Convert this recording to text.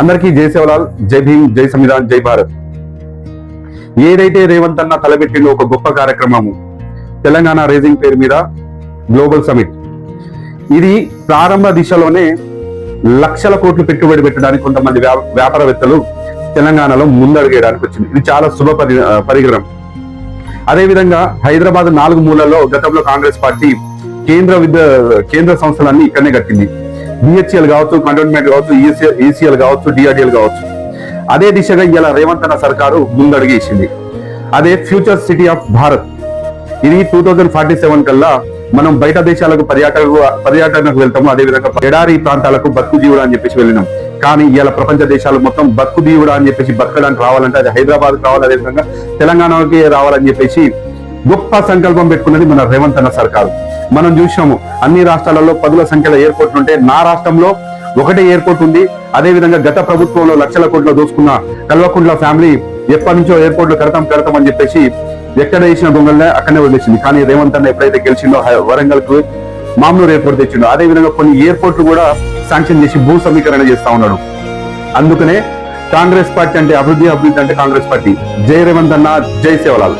అందరికీ జై సేవలాల్, జై భీమ్, జై సంవిధాన్, జై భారత్. ఏదైతే రేవంత్ అన్న తలపెట్టిందో ఒక గొప్ప కార్యక్రమము తెలంగాణ రైజింగ్ పేరు మీద గ్లోబల్ సమిట్. ఇది ప్రారంభ దిశలోనే లక్షల కోట్లు పెట్టుబడి పెట్టడానికి కొంతమంది వ్యాపారవేత్తలు తెలంగాణలో ముందడుగేయడానికి వచ్చింది. ఇది చాలా శుభ పరిగ్రహం. అదేవిధంగా హైదరాబాద్ 4 మూలల్లో గతంలో కాంగ్రెస్ పార్టీ కేంద్ర సంస్థలన్నీ ఇక్కడనే కట్టింది. బిహెచ్ఎల్ కావచ్చు, కంటోన్మెంట్ కావచ్చు, ఈసీఎల్ కావచ్చు, డిఆర్డిఎల్ కావచ్చు. అదే దిశగా ఇలా రేవంత్ అన్న సర్కారు ముందడుగేసింది. అదే ఫ్యూచర్ సిటీ ఆఫ్ భారత్. ఇది 2047 కల్లా మనం బయట దేశాలకు పర్యాటనకు వెళ్తాము. అదేవిధంగా ఎడారి ప్రాంతాలకు బతుకు జీవుడు అని చెప్పేసి వెళ్ళినాం. కానీ ఇలా ప్రపంచ దేశాలు మొత్తం బతుకు జీవుడు అని చెప్పేసి బతకడానికి రావాలంటే అది హైదరాబాద్ రావాలి, అదేవిధంగా తెలంగాణకి రావాలని చెప్పేసి గొప్ప సంకల్పం పెట్టుకున్నది మన రేవంత్ అన్న సర్కారు. మనం చూసినాము అన్ని రాష్ట్రాలలో పదుల సంఖ్యలో ఎయిర్పోర్ట్లు ఉంటే నా రాష్ట్రంలో ఒకటే ఎయిర్పోర్ట్ ఉంది. అదే విధంగా గత ప్రభుత్వంలో లక్షల కోట్లు దోచుకున్న కల్వకుంట్ల ఫ్యామిలీ ఎప్పటి నుంచో ఎయిర్పోర్ట్లు కడతాం అని చెప్పేసి ఎక్కడ వేసిన దొంగలనే అక్కడనే వదిలేసింది. కానీ రేవంత్ అన్న ఎప్పుడైతే గెలిచిండో వరంగల్ కు మామూలు ఎయిర్పోర్ట్ తెచ్చిండో, అదే విధంగా కొన్ని ఎయిర్పోర్ట్లు కూడా శాంక్షన్ చేసి భూ సమీకరణ చేస్తా ఉన్నాడు. అందుకనే కాంగ్రెస్ పార్టీ అంటే అభివృద్ధి అంటే కాంగ్రెస్ పార్టీ. జై రేవంత్ అన్న, జై సేవలాల్.